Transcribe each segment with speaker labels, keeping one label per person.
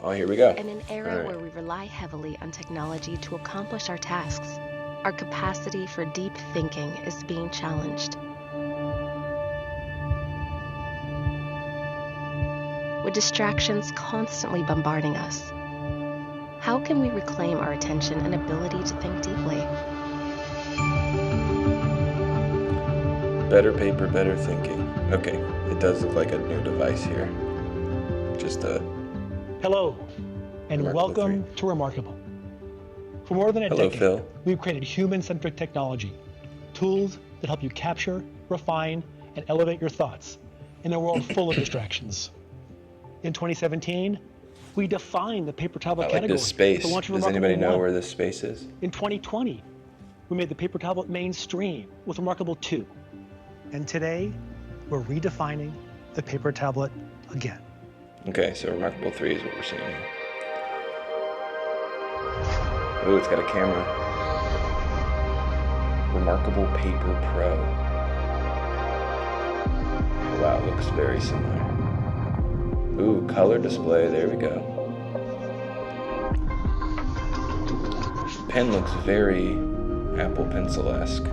Speaker 1: Oh, here we go.
Speaker 2: In an era where we rely heavily on technology to accomplish our tasks, our capacity for deep thinking is being challenged. With distractions constantly bombarding us, how can we reclaim our attention and ability to think deeply?
Speaker 1: Better paper, better thinking. Okay, it does look like a new device here. Just a...
Speaker 3: Hello, and
Speaker 1: reMarkable
Speaker 3: welcome
Speaker 1: 3.
Speaker 3: to reMarkable. For more than a
Speaker 1: Hello,
Speaker 3: decade,
Speaker 1: Phil.
Speaker 3: we've created human-centric technology, tools that help you capture, refine, and elevate your thoughts in a world full of distractions. In 2017, we defined the paper tablet
Speaker 1: I like
Speaker 3: category
Speaker 1: this space.
Speaker 3: with the launch of
Speaker 1: Does
Speaker 3: reMarkable
Speaker 1: anybody know
Speaker 3: 1.
Speaker 1: where this space is?
Speaker 3: In 2020, we made the paper tablet mainstream with reMarkable 2. And today, we're redefining the paper tablet again.
Speaker 1: Okay, so reMarkable 3 is what we're seeing here. Ooh, it's got a camera. reMarkable Paper Pro. Oh, wow, it looks very similar. Ooh, color display, there we go. Pen looks very Apple Pencil-esque.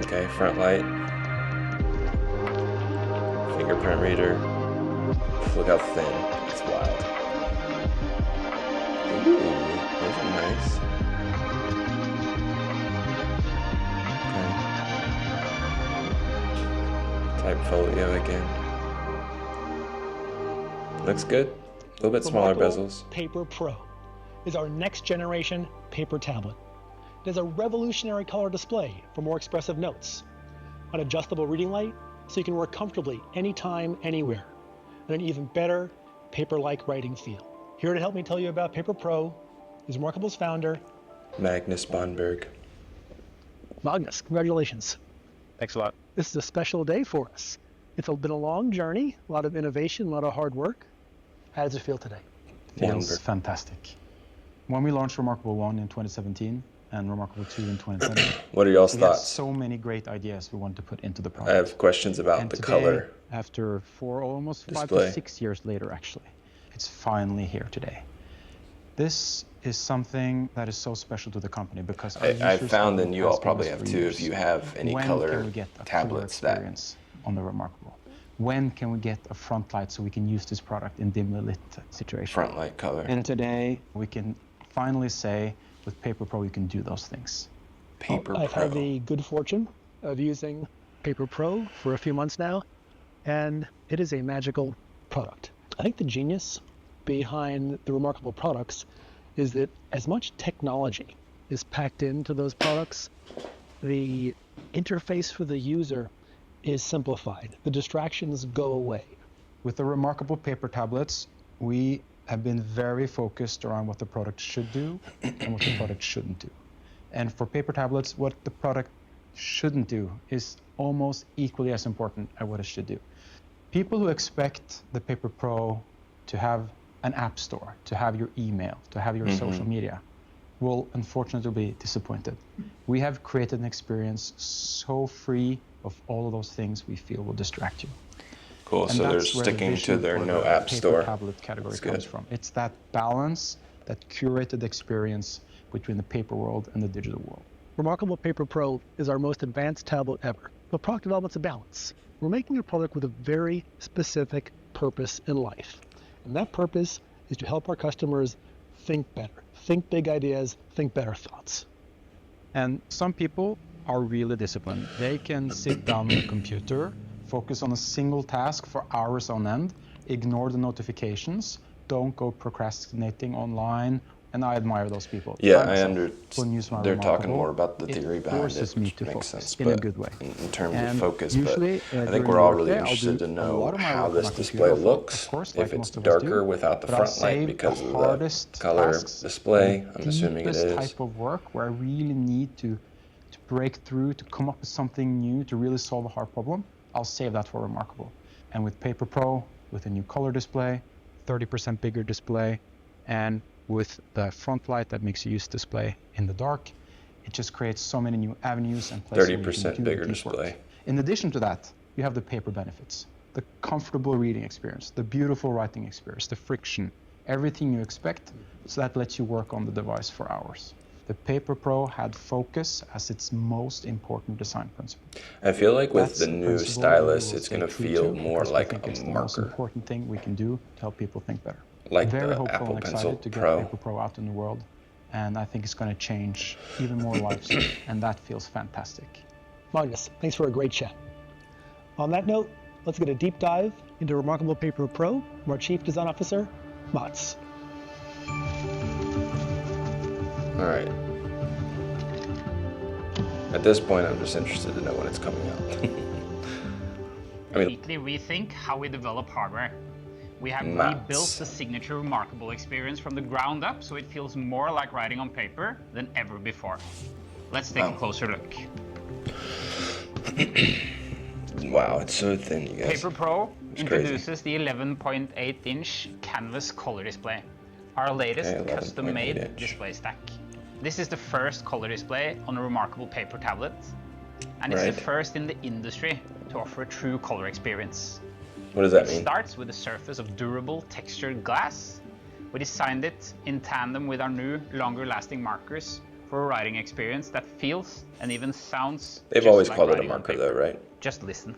Speaker 1: Okay, front light. Fingerprint reader. Look how thin. It's wild. Ooh, those are nice. Okay. Type folio again. Looks good. A little bit smaller
Speaker 3: reMarkable
Speaker 1: bezels.
Speaker 3: Paper Pro is our next generation paper tablet. It has a revolutionary color display for more expressive notes, an adjustable reading light so you can work comfortably anytime, anywhere, and an even better paper-like writing feel. Here to help me tell you about Paper Pro is reMarkable's founder,
Speaker 1: Magnus Bonberg.
Speaker 3: Magnus. Congratulations.
Speaker 4: Thanks a lot.
Speaker 3: This is a special day for us. It's been a long journey, a lot of innovation, a lot of hard work. How does it feel today?
Speaker 4: Feels fantastic. When we launched reMarkable 1 in 2017 and reMarkable 2 in 2020,
Speaker 1: What are y'all's
Speaker 4: we had
Speaker 1: thoughts?
Speaker 4: so many great ideas we wanted to put into the
Speaker 1: I
Speaker 4: product.
Speaker 1: have questions about
Speaker 4: And
Speaker 1: the
Speaker 4: today,
Speaker 1: color.
Speaker 4: after almost 5
Speaker 1: display.
Speaker 4: to 6 years later, actually, it's finally here today. This is something that is so special to the company because our
Speaker 1: I
Speaker 4: users
Speaker 1: found,
Speaker 4: have
Speaker 1: and
Speaker 4: been
Speaker 1: you all
Speaker 4: asking
Speaker 1: probably
Speaker 4: us
Speaker 1: have
Speaker 4: for
Speaker 1: too,
Speaker 4: years,
Speaker 1: if you have any
Speaker 4: when
Speaker 1: color
Speaker 4: can we get a
Speaker 1: tablets
Speaker 4: fuller
Speaker 1: that
Speaker 4: experience on the reMarkable? When can we get a front light so we can use this product in dimly lit situations?
Speaker 1: front light color.
Speaker 4: And today we can finally say with Paper Pro you can do those things.
Speaker 1: Paper
Speaker 3: I've
Speaker 1: Pro.
Speaker 3: had the good fortune of using Paper Pro for a few months now, and it is a magical product. I think the genius behind the reMarkable products is that as much technology is packed into those products, the interface for the user is simplified. The distractions go away.
Speaker 4: With the reMarkable paper tablets, we have been very focused around what the product should do and what the product shouldn't do. And for paper tablets, what the product shouldn't do is almost equally as important as what it should do. People who expect the Paper Pro to have an app store, to have your email, to have your social media, will unfortunately be disappointed. We have created an experience so free of all of those things we feel will distract you.
Speaker 1: Cool,
Speaker 4: And
Speaker 1: so they're
Speaker 4: that's where the
Speaker 1: sticking to
Speaker 4: vision
Speaker 1: their
Speaker 4: for
Speaker 1: no
Speaker 4: the
Speaker 1: app
Speaker 4: paper
Speaker 1: store.
Speaker 4: tablet category
Speaker 1: That's
Speaker 4: comes
Speaker 1: good.
Speaker 4: from. It's that balance, that curated experience between the paper world and the digital world.
Speaker 3: reMarkable Paper Pro is our most advanced tablet ever, but product development's a balance. We're making a product with a very specific purpose in life, and that purpose is to help our customers think better, think big ideas, think better thoughts.
Speaker 4: And some people are really disciplined. They can sit down on a computer, focus on a single task for hours on end, ignore the notifications, don't go procrastinating online, and I admire those people.
Speaker 1: Yeah, I
Speaker 4: myself, when use my
Speaker 1: They're talking
Speaker 4: reMarkable,
Speaker 1: more about the theory
Speaker 4: it
Speaker 1: behind
Speaker 4: forces
Speaker 1: it,
Speaker 4: me
Speaker 1: which
Speaker 4: to
Speaker 1: makes
Speaker 4: focus
Speaker 1: sense,
Speaker 4: in a
Speaker 1: but
Speaker 4: good way.
Speaker 1: in terms
Speaker 4: And
Speaker 1: of focus,
Speaker 4: usually,
Speaker 1: but I think
Speaker 4: during
Speaker 1: we're
Speaker 4: the
Speaker 1: all really
Speaker 4: workday, I'll
Speaker 1: interested
Speaker 4: do
Speaker 1: to
Speaker 4: a
Speaker 1: know
Speaker 4: lot of my
Speaker 1: how
Speaker 4: work on
Speaker 1: this
Speaker 4: my
Speaker 1: display
Speaker 4: computer,
Speaker 1: looks,
Speaker 4: of course,
Speaker 1: if
Speaker 4: like
Speaker 1: it's
Speaker 4: most of us do,
Speaker 1: darker without the
Speaker 4: but I'll
Speaker 1: front light
Speaker 4: save
Speaker 1: because
Speaker 4: the
Speaker 1: of the
Speaker 4: hardest
Speaker 1: color
Speaker 4: tasks,
Speaker 1: display, I'm
Speaker 4: the
Speaker 1: assuming it
Speaker 4: deepest
Speaker 1: is.
Speaker 4: type of work where I really need to break through, to come up with something new, to really solve a hard problem. I'll save that for reMarkable. And with Paper Pro, with a new color display, 30% bigger display, and with the front light that makes you use display in the dark, it just creates so many new avenues and places where you can
Speaker 1: 30%
Speaker 4: do
Speaker 1: bigger
Speaker 4: deep work.
Speaker 1: display.
Speaker 4: In addition to that, you have the paper benefits. the comfortable reading experience, the beautiful writing experience, the friction, everything you expect, so that lets you work on the device for hours. The Paper Pro had focus as its most important design principle.
Speaker 1: I feel like with
Speaker 4: That's
Speaker 1: the
Speaker 4: a
Speaker 1: new
Speaker 4: principle that we
Speaker 1: stylus,
Speaker 4: will
Speaker 1: it's
Speaker 4: stay
Speaker 1: going to
Speaker 4: true
Speaker 1: feel
Speaker 4: to
Speaker 1: more
Speaker 4: because we
Speaker 1: like
Speaker 4: think
Speaker 1: a
Speaker 4: it's the most
Speaker 1: marker,
Speaker 4: important thing we can do to help people think better.
Speaker 1: like
Speaker 4: Very
Speaker 1: the
Speaker 4: hopeful
Speaker 1: Apple
Speaker 4: and
Speaker 1: Pencil
Speaker 4: excited to get
Speaker 1: Pro.
Speaker 4: Paper Pro out in the world, and I think it's going to change even more lives, and that feels fantastic.
Speaker 3: Magnus, thanks for a great chat. On that note, let's get a deep dive into reMarkable Paper Pro from our Chief Design Officer, Mats.
Speaker 1: All right. At this point, I'm just interested to know when it's coming out. I mean,
Speaker 5: Completely rethink how we develop hardware. We have
Speaker 1: Mats.
Speaker 5: rebuilt the signature reMarkable experience from the ground up, so it feels more like writing on paper than ever before. Let's take a closer look.
Speaker 1: Wow, it's so thin, you guys.
Speaker 5: Paper Pro
Speaker 1: It's
Speaker 5: introduces the 11.8-inch canvas color display, our latest
Speaker 1: Okay, 11.8
Speaker 5: custom-made
Speaker 1: inch.
Speaker 5: display stack. This is the first color display on a reMarkable paper tablet, and it's
Speaker 1: Right.
Speaker 5: the first in the industry to offer a true color experience.
Speaker 1: What does that
Speaker 5: It
Speaker 1: mean?
Speaker 5: starts with a surface of durable textured glass. We designed it in tandem with our new, longer-lasting markers for a writing experience that feels and even sounds
Speaker 1: They've
Speaker 5: just
Speaker 1: always
Speaker 5: like
Speaker 1: called it a
Speaker 5: writing on
Speaker 1: marker
Speaker 5: paper.
Speaker 1: though, right?
Speaker 5: Just listen.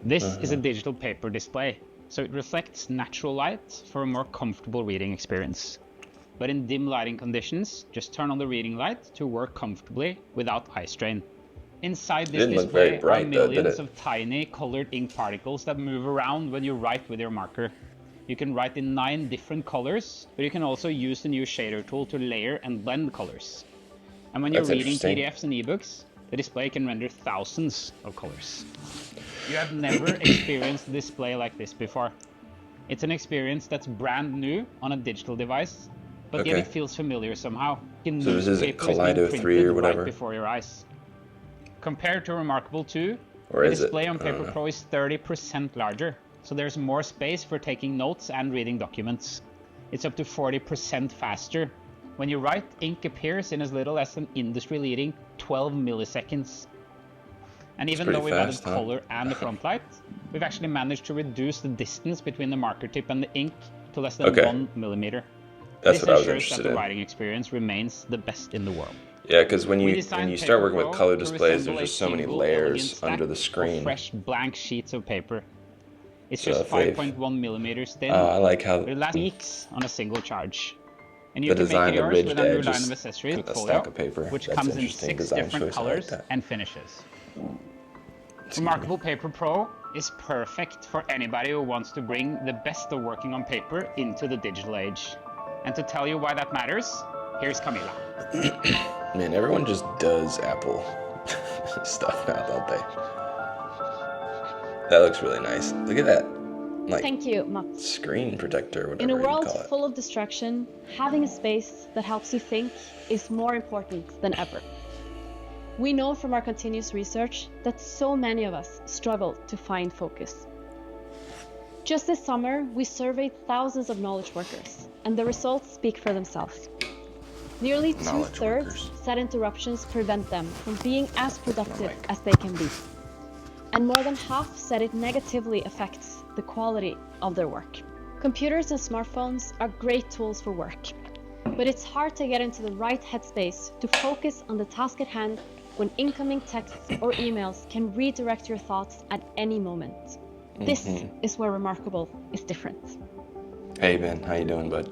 Speaker 5: This is a digital paper display, so it reflects natural light for a more comfortable reading experience. But in dim lighting conditions, just turn on the reading light to work comfortably without eye strain. Inside this
Speaker 1: Didn't look very
Speaker 5: display are
Speaker 1: bright, though, did
Speaker 5: millions
Speaker 1: it?
Speaker 5: of tiny colored ink particles that move around when you write with your marker. You can write in 9 different colors, but you can also use the new shader tool to layer and blend colors. And when you're
Speaker 1: That's
Speaker 5: reading
Speaker 1: interesting.
Speaker 5: PDFs and ebooks, the display can render thousands of colors. You have never experienced a display like this before. It's an experience that's brand new on a digital device, but yet
Speaker 1: Okay.
Speaker 5: it feels familiar somehow.
Speaker 1: So this isn't
Speaker 5: Paper is being
Speaker 1: Kaleido 3
Speaker 5: printed
Speaker 1: or whatever?
Speaker 5: right before your eyes. Compared to reMarkable 2,
Speaker 1: Or
Speaker 5: the
Speaker 1: is it?
Speaker 5: display on
Speaker 1: I don't
Speaker 5: Paper
Speaker 1: know.
Speaker 5: Pro is 30% larger, so there's more space for taking notes and reading documents. It's up to 40% faster. When you write, ink appears in as little as an industry-leading 12 milliseconds. And even
Speaker 1: pretty
Speaker 5: though we've
Speaker 1: fast,
Speaker 5: added
Speaker 1: huh?
Speaker 5: color and the front light, we've actually managed to reduce the distance between the marker tip and the ink to less than
Speaker 1: Okay.
Speaker 5: 1 millimeter.
Speaker 1: That's
Speaker 5: This
Speaker 1: what I was
Speaker 5: ensures
Speaker 1: interested
Speaker 5: that the
Speaker 1: in.
Speaker 5: writing experience remains the best in the world.
Speaker 1: Yeah, because when
Speaker 5: We
Speaker 1: you
Speaker 5: designed
Speaker 1: start
Speaker 5: Paper
Speaker 1: working with
Speaker 5: Pro
Speaker 1: color
Speaker 5: to
Speaker 1: displays,
Speaker 5: resemble
Speaker 1: there's
Speaker 5: a
Speaker 1: just so many
Speaker 5: single elegant
Speaker 1: layers
Speaker 5: stack
Speaker 1: under the
Speaker 5: of
Speaker 1: screen.
Speaker 5: fresh blank sheets of paper. It's
Speaker 1: So
Speaker 5: just
Speaker 1: if they've-
Speaker 5: 5.1 millimeters thin,
Speaker 1: I like how
Speaker 5: but it lasts weeks on a single charge. And you
Speaker 1: the
Speaker 5: can
Speaker 1: design,
Speaker 5: make it
Speaker 1: the
Speaker 5: yours
Speaker 1: ridged
Speaker 5: with our new
Speaker 1: edge
Speaker 5: line
Speaker 1: is
Speaker 5: of accessories
Speaker 1: a
Speaker 5: portfolio,
Speaker 1: stack of paper.
Speaker 5: which
Speaker 1: That's
Speaker 5: comes in
Speaker 1: interesting
Speaker 5: 6
Speaker 1: design
Speaker 5: different
Speaker 1: choice. I like
Speaker 5: colors
Speaker 1: that.
Speaker 5: and finishes.
Speaker 1: Excuse me.
Speaker 5: reMarkable Paper Pro is perfect for anybody who wants to bring the best of working on paper into the digital age. And to tell you why that matters, here's Camila.
Speaker 1: Man, everyone just does Apple stuff now, don't they? That looks really nice. Look at that. Like
Speaker 6: Thank you, Mats.
Speaker 1: screen protector, whatever
Speaker 6: In a
Speaker 1: you
Speaker 6: world
Speaker 1: call it.
Speaker 6: full of distraction, having a space that helps you think is more important than ever. We know from our continuous research that so many of us struggle to find focus. Just this summer, we surveyed thousands of knowledge workers, and the results speak for themselves. Nearly
Speaker 1: Knowledge
Speaker 6: 2/3
Speaker 1: workers.
Speaker 6: said interruptions prevent them from being as productive
Speaker 1: mic.
Speaker 6: as they can be. And more than half said it negatively affects the quality of their work. Computers and smartphones are great tools for work, but it's hard to get into the right headspace to focus on the task at hand when incoming texts or emails can redirect your thoughts at any moment. This is where reMarkable is different.
Speaker 1: Hey Ben, how you doing, bud?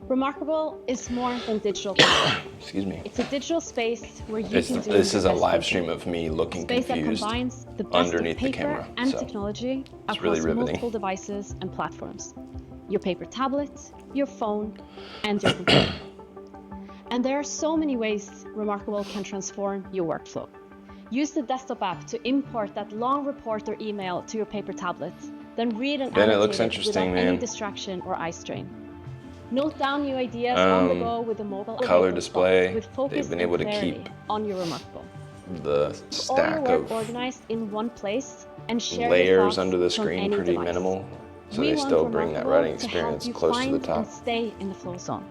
Speaker 6: reMarkable is more than digital content.
Speaker 1: Excuse me.
Speaker 6: It's a digital space where you can do
Speaker 1: This is
Speaker 6: your
Speaker 1: a
Speaker 6: best
Speaker 1: live
Speaker 6: work.
Speaker 1: stream of me looking
Speaker 6: Space that
Speaker 1: confused
Speaker 6: combines the best
Speaker 1: underneath
Speaker 6: of
Speaker 1: the
Speaker 6: paper
Speaker 1: camera.
Speaker 6: and
Speaker 1: So
Speaker 6: technology
Speaker 1: it's
Speaker 6: across
Speaker 1: really riveting.
Speaker 6: multiple devices and platforms. Your paper tablet, your phone, and your computer. And there are so many ways reMarkable can transform your workflow. Use the desktop app to import that long report or email to your paper tablet, then read and
Speaker 1: Ben, it
Speaker 6: annotate
Speaker 1: looks
Speaker 6: it
Speaker 1: interesting,
Speaker 6: without any
Speaker 1: man.
Speaker 6: distraction or eye strain. Note down new ideas on the go with a mobile
Speaker 1: color
Speaker 6: notebook
Speaker 1: display,
Speaker 6: with focus
Speaker 1: they've been
Speaker 6: and
Speaker 1: able to
Speaker 6: clarity
Speaker 1: keep
Speaker 6: on your reMarkable.
Speaker 1: The
Speaker 6: All your
Speaker 1: stack
Speaker 6: work
Speaker 1: of
Speaker 6: organized in one place and share your
Speaker 1: layers
Speaker 6: thoughts
Speaker 1: under the
Speaker 6: from
Speaker 1: screen
Speaker 6: any
Speaker 1: pretty
Speaker 6: device.
Speaker 1: minimal, so
Speaker 6: We
Speaker 1: they
Speaker 6: want
Speaker 1: still bring that
Speaker 6: reMarkable
Speaker 1: writing
Speaker 6: to help
Speaker 1: experience
Speaker 6: you
Speaker 1: close to the
Speaker 6: find
Speaker 1: top.
Speaker 6: and stay in the flow zone,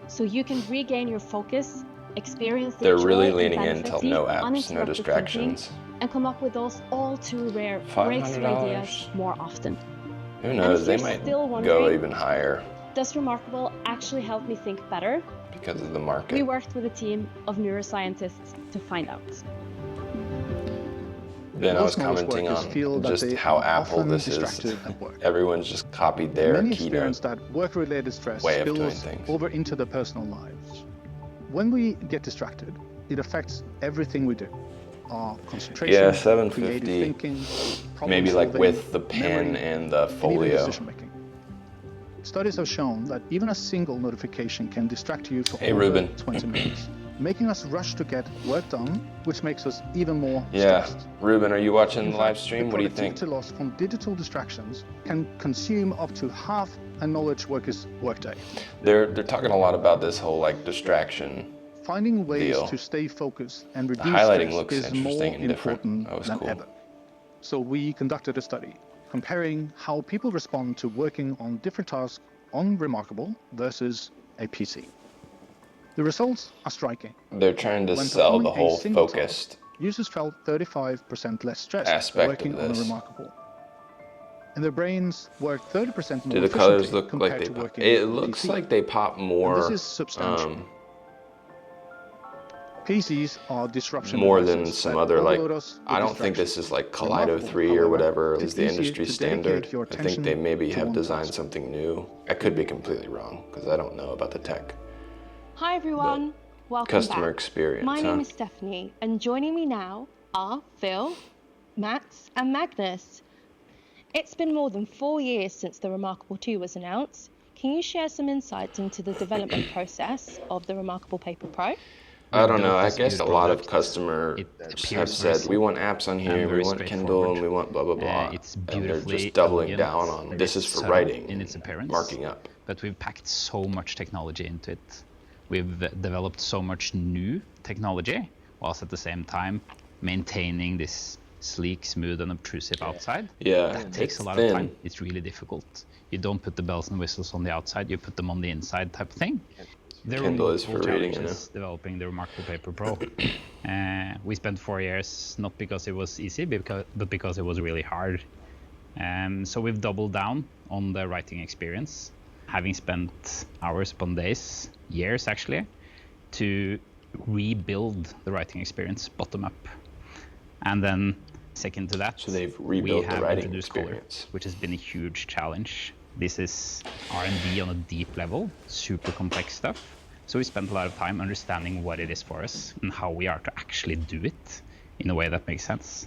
Speaker 6: so you can regain your focus experience the
Speaker 1: They're
Speaker 6: joy
Speaker 1: really
Speaker 6: and
Speaker 1: leaning
Speaker 6: benefits
Speaker 1: into
Speaker 6: of
Speaker 1: no apps, no
Speaker 6: uninterrupted
Speaker 1: distractions.
Speaker 6: thinking, and come up with those all too rare breakthrough ideas
Speaker 1: $500.
Speaker 6: more often.
Speaker 1: Who
Speaker 6: And
Speaker 1: knows?
Speaker 6: if
Speaker 1: They
Speaker 6: you're
Speaker 1: might
Speaker 6: still
Speaker 1: go
Speaker 6: wondering,
Speaker 1: even higher
Speaker 6: does reMarkable actually help me think better?
Speaker 1: because of the market.
Speaker 6: We worked with a team of neuroscientists to find out.
Speaker 1: Then I was
Speaker 7: Most knowledge
Speaker 1: commenting
Speaker 7: workers
Speaker 1: on
Speaker 7: feel that
Speaker 1: just
Speaker 7: they
Speaker 1: how
Speaker 7: are
Speaker 1: Apple
Speaker 7: often
Speaker 1: this is.
Speaker 7: distracted at work.
Speaker 1: Everyone's just copied their
Speaker 7: Many
Speaker 1: keynote.
Speaker 7: experience that work-related stress
Speaker 1: way of doing
Speaker 7: spills
Speaker 1: things.
Speaker 7: over into their personal lives. When we get distracted, it affects everything we do. Our concentration,
Speaker 1: Yeah,
Speaker 7: creative
Speaker 1: 750.
Speaker 7: thinking, problem
Speaker 1: Maybe like
Speaker 7: solving,
Speaker 1: with the pen
Speaker 7: memory,
Speaker 1: and the
Speaker 7: and even
Speaker 1: folio.
Speaker 7: decision making. Studies have shown that even a single notification can distract you for
Speaker 1: Hey,
Speaker 7: over
Speaker 1: Ruben.
Speaker 7: 20 minutes, making us rush to get work done, which makes us even more
Speaker 1: Yeah,
Speaker 7: stressed.
Speaker 1: Ruben, are you watching
Speaker 7: In
Speaker 1: the
Speaker 7: fact,
Speaker 1: live stream? What do you think?
Speaker 7: The productivity loss from digital distractions can consume up to half a knowledge worker's workday.
Speaker 1: They're talking a lot about this whole like distraction.
Speaker 7: Finding ways
Speaker 1: Deal.
Speaker 7: to stay focused and reduce
Speaker 1: highlighting
Speaker 7: stress
Speaker 1: looks
Speaker 7: is more
Speaker 1: interesting and different.
Speaker 7: important
Speaker 1: That was
Speaker 7: than
Speaker 1: cool.
Speaker 7: ever. So we conducted a study comparing how people respond to working on different tasks on reMarkable versus a PC. The results are striking.
Speaker 1: They're trying to
Speaker 7: When
Speaker 1: sell the
Speaker 7: performing a
Speaker 1: whole
Speaker 7: single
Speaker 1: focused
Speaker 7: task, users felt 35% less stressed
Speaker 1: aspect
Speaker 7: working
Speaker 1: of
Speaker 7: on a
Speaker 1: this.
Speaker 7: reMarkable. And their brains worked 30% more
Speaker 1: Do the colors
Speaker 7: efficiently
Speaker 1: look
Speaker 7: compared
Speaker 1: like they
Speaker 7: to
Speaker 1: pop?
Speaker 7: working
Speaker 1: It
Speaker 7: on a
Speaker 1: looks
Speaker 7: PC.
Speaker 1: like they pop
Speaker 7: And
Speaker 1: more.
Speaker 7: this is substantial. PCs are disruption
Speaker 1: More than
Speaker 7: devices
Speaker 1: some
Speaker 7: that
Speaker 1: other like.
Speaker 7: overload us with
Speaker 1: I don't think this is like Kaleido
Speaker 7: reMarkable,
Speaker 1: 3 or
Speaker 7: however,
Speaker 1: whatever
Speaker 7: is
Speaker 1: is the
Speaker 7: easier
Speaker 1: industry
Speaker 7: to
Speaker 1: standard.
Speaker 7: dedicate your
Speaker 1: I think
Speaker 7: attention
Speaker 1: they maybe
Speaker 7: to
Speaker 1: have
Speaker 7: one
Speaker 1: designed
Speaker 7: task.
Speaker 1: something new. I could be completely wrong because I don't know about the tech.
Speaker 2: Hi everyone, welcome
Speaker 1: Customer
Speaker 2: back.
Speaker 1: experience.
Speaker 2: My
Speaker 1: huh?
Speaker 2: name is Stephanie, and joining me now are Phil, Max, and Magnus. It's been more than 4 years since the reMarkable 2 was announced. Can you share some insights into the development process of the reMarkable Paper Pro?
Speaker 1: I don't know.
Speaker 5: built
Speaker 1: I
Speaker 5: this
Speaker 1: guess a
Speaker 5: new
Speaker 1: lot of
Speaker 5: product.
Speaker 1: customers
Speaker 5: It
Speaker 1: have
Speaker 5: appears very
Speaker 1: said we want apps on here, we
Speaker 5: very
Speaker 1: want Kindle,
Speaker 5: straightforward.
Speaker 1: and we want blah blah blah.
Speaker 5: It's
Speaker 1: And they're
Speaker 5: beautifully
Speaker 1: just doubling
Speaker 5: elegant,
Speaker 1: down on
Speaker 5: very
Speaker 1: this is for
Speaker 5: subtle
Speaker 1: writing,
Speaker 5: in its appearance,
Speaker 1: marking up.
Speaker 5: but we've packed so much technology into it. We've developed so much new technology, whilst at the same time maintaining this sleek, smooth, and obtrusive outside.
Speaker 1: Yeah,
Speaker 5: That takes
Speaker 1: it's
Speaker 5: a lot
Speaker 1: thin.
Speaker 5: of time. It's really difficult. You don't put the bells and whistles on the outside, you put them on the inside type of thing. There were
Speaker 1: Kindle is
Speaker 5: multiple
Speaker 1: for reading,
Speaker 5: challenges developing the reMarkable Paper Pro. We spent 4 years, not because it was easy, but because it was really hard. So we've doubled down on the writing experience, having spent hours upon days, years actually, to rebuild the writing experience bottom up. And then second to that,
Speaker 1: So they've
Speaker 5: we
Speaker 1: rebuilt the
Speaker 5: have
Speaker 1: writing
Speaker 5: introduced color,
Speaker 1: experience.
Speaker 5: which has been a huge challenge. This is R&D on a deep level, super complex stuff. So we spent a lot of time understanding what it is for us and how we are to actually do it in a way that makes sense.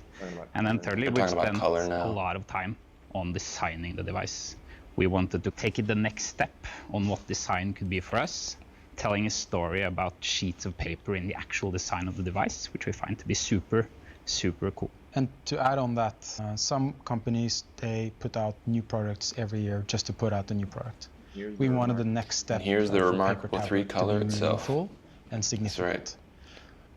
Speaker 5: And then thirdly,
Speaker 1: We're
Speaker 5: we've
Speaker 1: talking about
Speaker 5: spent
Speaker 1: color now.
Speaker 5: a lot of time on designing the device. We wanted to take it the next step on what design could be for us, telling a story about sheets of paper in the actual design of the device, which we find to be super, super cool.
Speaker 4: And to add on that, some companies, they put out new products every year just to put out a new product. We wanted the next step.
Speaker 1: And here's the
Speaker 4: of
Speaker 1: reMarkable
Speaker 4: paper
Speaker 1: 3
Speaker 4: tablet to
Speaker 1: color
Speaker 4: be
Speaker 1: itself.
Speaker 4: meaningful and significant.
Speaker 1: right.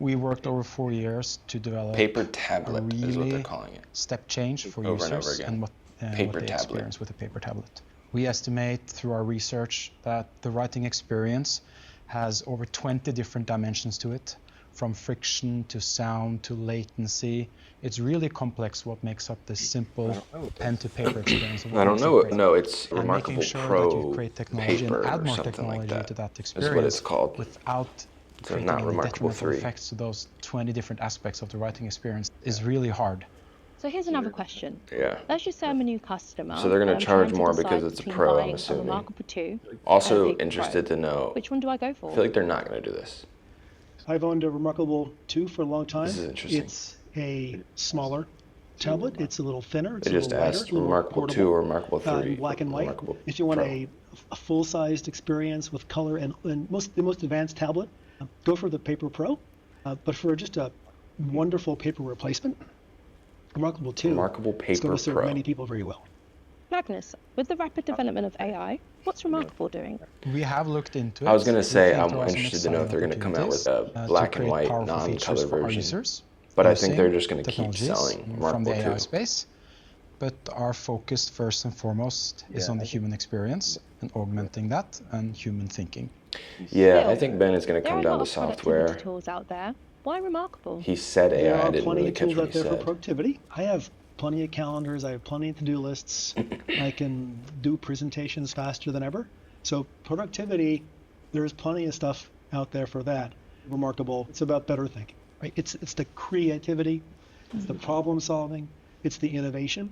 Speaker 4: We worked over 4 years to develop
Speaker 1: Paper
Speaker 4: a
Speaker 1: tablet is what they're
Speaker 4: really
Speaker 1: calling it.
Speaker 4: step change for
Speaker 1: Over and
Speaker 4: users
Speaker 1: over again.
Speaker 4: what
Speaker 1: Paper
Speaker 4: they
Speaker 1: tablet.
Speaker 4: experience with a paper tablet. We estimate through our research that the writing experience has over 20 different dimensions to it, from friction to sound to latency. It's really complex what makes up this simple pen to paper experience.
Speaker 1: I don't know. No, it's
Speaker 4: And making
Speaker 1: reMarkable
Speaker 4: sure that
Speaker 1: Pro
Speaker 4: you create technology
Speaker 1: paper
Speaker 4: and add
Speaker 1: or
Speaker 4: more
Speaker 1: something
Speaker 4: technology
Speaker 1: like that.
Speaker 4: to that
Speaker 1: That's
Speaker 4: experience
Speaker 1: what it's called.
Speaker 4: without
Speaker 1: So
Speaker 4: creating
Speaker 1: not
Speaker 4: any
Speaker 1: reMarkable
Speaker 4: detrimental
Speaker 1: 3.
Speaker 4: effects to those 20 different aspects of the writing experience is really hard.
Speaker 2: So here's another question.
Speaker 1: Yeah.
Speaker 2: Let's just say I'm a new customer.
Speaker 1: So they're gonna
Speaker 2: and I'm
Speaker 1: charge
Speaker 2: trying to
Speaker 1: more
Speaker 2: decide
Speaker 1: because it's a
Speaker 2: between
Speaker 1: Pro, I'm
Speaker 2: buying
Speaker 1: assuming.
Speaker 2: A reMarkable 2
Speaker 1: Also
Speaker 2: and a Paper
Speaker 1: interested
Speaker 2: Pro.
Speaker 1: to know.
Speaker 2: Which one do I go
Speaker 1: I
Speaker 2: for?
Speaker 1: feel like they're not going to do this.
Speaker 3: I've owned a reMarkable 2 for a long time.
Speaker 1: This is interesting.
Speaker 3: It's a smaller tablet. It's a little thinner. It's
Speaker 1: They
Speaker 3: a
Speaker 1: just
Speaker 3: little lighter.
Speaker 1: asked
Speaker 3: a little
Speaker 1: reMarkable 2
Speaker 3: portable,
Speaker 1: or reMarkable 3.
Speaker 3: in black and white.
Speaker 1: reMarkable
Speaker 3: If you want
Speaker 1: Pro.
Speaker 3: a full-sized experience with color and the most advanced tablet, go for the Paper Pro. But for just a wonderful paper replacement, reMarkable 2
Speaker 1: reMarkable
Speaker 3: is
Speaker 1: Paper
Speaker 3: going to serve
Speaker 1: Pro.
Speaker 3: many people very well.
Speaker 2: Magnus, with the rapid development of AI, what's reMarkable doing?
Speaker 4: We have looked into it.
Speaker 1: I was going to
Speaker 4: We
Speaker 1: say,
Speaker 4: think
Speaker 1: I'm
Speaker 4: there are some
Speaker 1: interested to know if they're going to come out with a
Speaker 4: opportunities,
Speaker 1: black
Speaker 4: to
Speaker 1: and
Speaker 4: create
Speaker 1: white
Speaker 4: powerful
Speaker 1: non-color
Speaker 4: features for our
Speaker 1: version.
Speaker 4: users
Speaker 1: But I think they're
Speaker 4: using
Speaker 1: just going to keep
Speaker 4: technologies
Speaker 1: selling
Speaker 4: from the AI
Speaker 1: reMarkable 2.
Speaker 4: space. But our focus first and foremost is on the human experience and augmenting that and human thinking.
Speaker 1: Yeah, I
Speaker 2: Phil,
Speaker 1: think Ben is going to
Speaker 2: there
Speaker 1: come
Speaker 2: are a
Speaker 1: down
Speaker 2: lot
Speaker 1: to
Speaker 2: of productivity
Speaker 1: software.
Speaker 2: tools out there. Why reMarkable?
Speaker 1: He said
Speaker 3: There
Speaker 1: AI. I
Speaker 3: are
Speaker 1: didn't
Speaker 3: plenty
Speaker 1: really
Speaker 3: of
Speaker 1: catch
Speaker 3: tools
Speaker 1: what
Speaker 3: out
Speaker 1: he
Speaker 3: there for
Speaker 1: said.
Speaker 3: productivity. I have plenty of calendars. I have plenty of to-do lists. I can do presentations faster than ever. So productivity, there's plenty of stuff out there for that. reMarkable. It's about better thinking, right? It's the creativity, it's the problem solving, it's the innovation.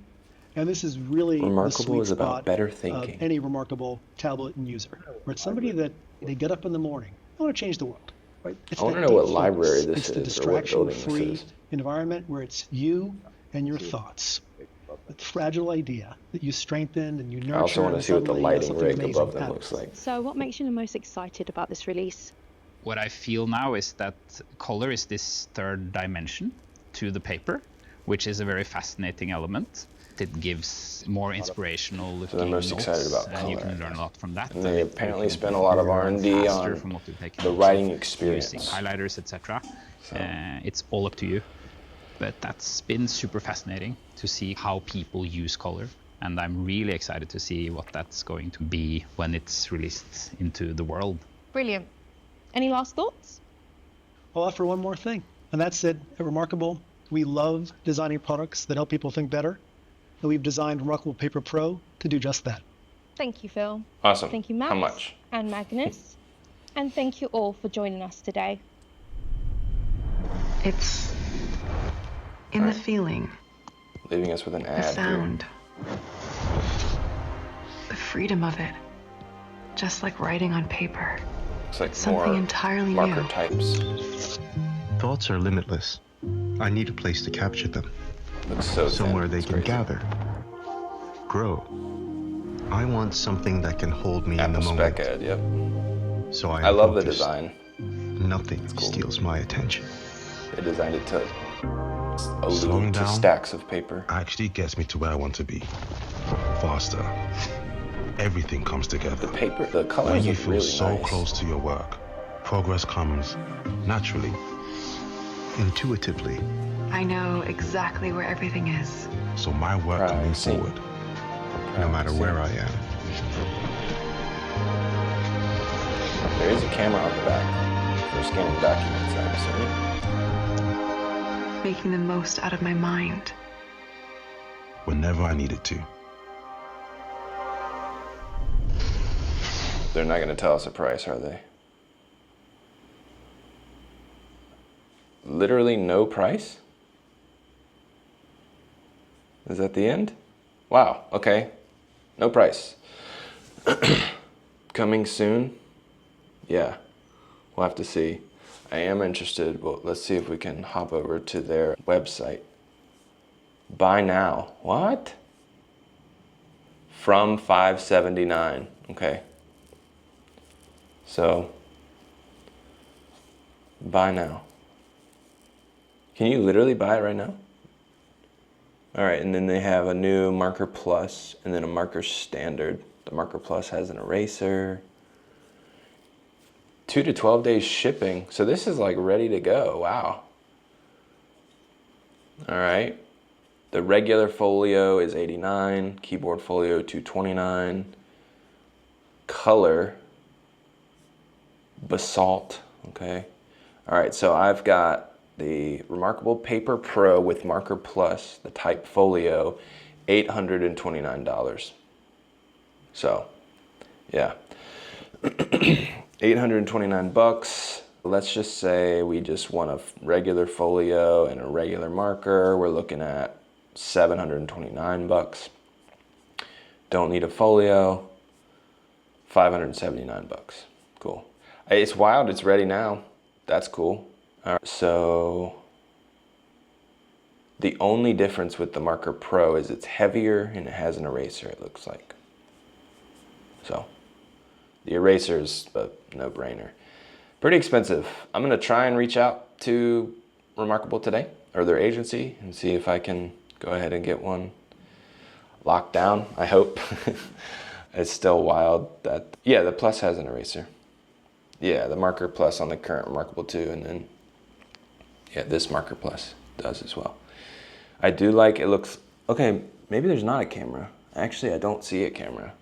Speaker 3: And this is really the
Speaker 1: reMarkable
Speaker 3: sweet
Speaker 1: is about
Speaker 3: spot
Speaker 1: better
Speaker 3: of
Speaker 1: thinking.
Speaker 3: any reMarkable tablet and user, where it's somebody that they get up in the morning, I want to change the world, right? It's
Speaker 1: I want
Speaker 3: that
Speaker 1: to know
Speaker 3: deep
Speaker 1: what library
Speaker 3: focus.
Speaker 1: this
Speaker 3: It's the
Speaker 1: is or what building this
Speaker 3: distraction-free
Speaker 1: is.
Speaker 3: environment where it's you and your thoughts. A fragile idea that you strengthen and you nurture.
Speaker 1: I also want to
Speaker 3: and
Speaker 1: see what the
Speaker 3: suddenly,
Speaker 1: lighting
Speaker 3: something
Speaker 1: rig
Speaker 3: amazing
Speaker 1: above them
Speaker 3: happens.
Speaker 1: looks like.
Speaker 2: So, what makes you the most excited about this release?
Speaker 5: What I feel now is that color is this third dimension to the paper, which is a very fascinating element. It gives more inspirational looking
Speaker 1: I'm most
Speaker 5: notes,
Speaker 1: excited about
Speaker 5: and you
Speaker 1: color,
Speaker 5: can learn a lot from that.
Speaker 1: And they
Speaker 5: it
Speaker 1: apparently
Speaker 5: can
Speaker 1: spent a lot of
Speaker 5: learn
Speaker 1: R&D
Speaker 5: faster
Speaker 1: on
Speaker 5: from what you've taken
Speaker 1: the
Speaker 5: notes
Speaker 1: writing
Speaker 5: of,
Speaker 1: experience.
Speaker 5: using highlighters, etc.
Speaker 1: So.
Speaker 5: It's all up to you. But that's been super fascinating to see how people use color. And I'm really excited to see what that's going to be when it's released into the world.
Speaker 2: Brilliant. Any last thoughts?
Speaker 3: I'll offer one more thing, and that's that at reMarkable, we love designing products that help people think better, and we've designed reMarkable Paper Pro to do just that.
Speaker 2: Thank you, Phil.
Speaker 1: Awesome.
Speaker 2: Thank you, Matt.
Speaker 1: How much?
Speaker 2: And Magnus. And thank you all for joining us today.
Speaker 8: It's in the feeling,
Speaker 1: Leaving us with an
Speaker 8: the
Speaker 1: ad
Speaker 8: sound, the freedom of it. Just like writing on paper.
Speaker 1: here. It's like
Speaker 8: Something
Speaker 1: more
Speaker 8: entirely
Speaker 1: marker
Speaker 8: new.
Speaker 1: types.
Speaker 9: Thoughts are limitless. I need a place to capture them.
Speaker 1: Looks so
Speaker 9: Somewhere
Speaker 1: thin.
Speaker 9: they
Speaker 1: It's
Speaker 9: can
Speaker 1: crazy.
Speaker 9: gather, grow. I want something that can hold me in
Speaker 1: Apple
Speaker 9: the
Speaker 1: spec
Speaker 9: moment.
Speaker 1: ad, yep.
Speaker 9: So I
Speaker 1: I love the
Speaker 9: focused.
Speaker 1: design.
Speaker 9: Nothing
Speaker 1: cool.
Speaker 9: steals my attention.
Speaker 1: They designed it to
Speaker 9: Slowing
Speaker 1: allude to
Speaker 9: down
Speaker 1: stacks of paper.
Speaker 9: actually gets me to where I want to be. Faster. Everything comes
Speaker 1: The
Speaker 9: together.
Speaker 1: paper, the
Speaker 9: When
Speaker 1: colors
Speaker 9: you
Speaker 1: look
Speaker 9: feel
Speaker 1: really
Speaker 9: so
Speaker 1: nice.
Speaker 9: close to your work, progress comes naturally, intuitively.
Speaker 8: I know exactly where everything is.
Speaker 9: So my work can move
Speaker 1: Pricing.
Speaker 9: forward, no matter where I am.
Speaker 1: There is a camera on the back for scanning documents, I'm assuming.
Speaker 8: Making the most out of my mind.
Speaker 9: Whenever I needed to.
Speaker 1: They're not going to tell us a price, are they? Literally no price? Is that the end? Wow, okay. No price. Coming soon? Yeah, we'll have to see. I am interested, but let's see if we can hop over to their website. Buy now. What? From $579. Okay. So, buy now. Can you literally buy it right now? All right, and then they have a new Marker Plus and then a Marker Standard. The Marker Plus has an eraser. 2 to 12 days shipping. So this is like ready to go. Wow. All right. The regular folio is $89. Keyboard folio $229. Color basalt. Okay. All right. So I've got the reMarkable Paper Pro with Marker Plus, the Type Folio, $829. So, yeah. 829 bucks. Let's just say we just want a regular folio and a regular marker. We're looking at 729 bucks. Don't need a folio. 579 bucks. Cool. It's wild. It's ready now. That's cool. All right. So the only difference with the Marker Pro is it's heavier and it has an eraser, it looks like. So the eraser's a no-brainer. Pretty expensive. I'm gonna try and reach out to reMarkable today, or their agency, and see if I can go ahead and get one locked down, I hope. It's still wild that, yeah, the Plus has an eraser. Yeah, the Marker Plus on the current reMarkable 2, and then, yeah, this Marker Plus does as well. I do like, it looks, okay, maybe there's not a camera. Actually, I don't see a camera.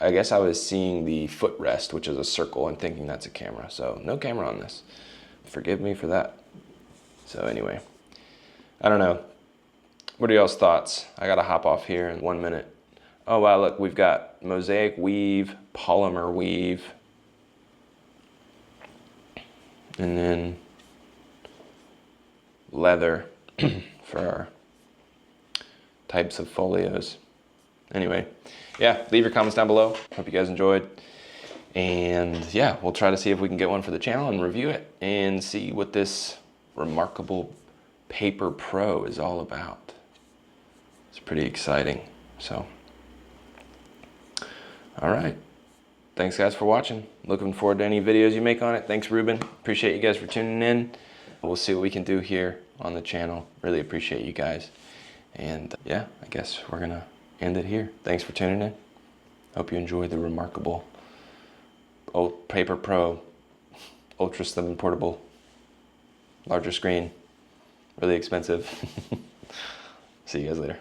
Speaker 1: I guess I was seeing the footrest, which is a circle, and thinking that's a camera. So no camera on this. Forgive me for that. So anyway, I don't know. What are y'all's thoughts? I gotta hop off here in 1 minute. Oh wow, look, we've got mosaic weave, polymer weave, and then leather for our types of folios. Anyway, yeah, leave your comments down below. Hope you guys enjoyed. And yeah, we'll try to see if we can get one for the channel and review it and see what this reMarkable Paper Pro is all about. It's pretty exciting. So, all right. Thanks guys for watching. Looking forward to any videos you make on it. Thanks Ruben. Appreciate you guys for tuning in. We'll see what we can do here on the channel. Really appreciate you guys. And yeah, I guess we're gonna end it here. Thanks for tuning in. Hope you enjoy the reMarkable Paper Pro, ultra slim and portable, larger screen, really expensive. See you guys later.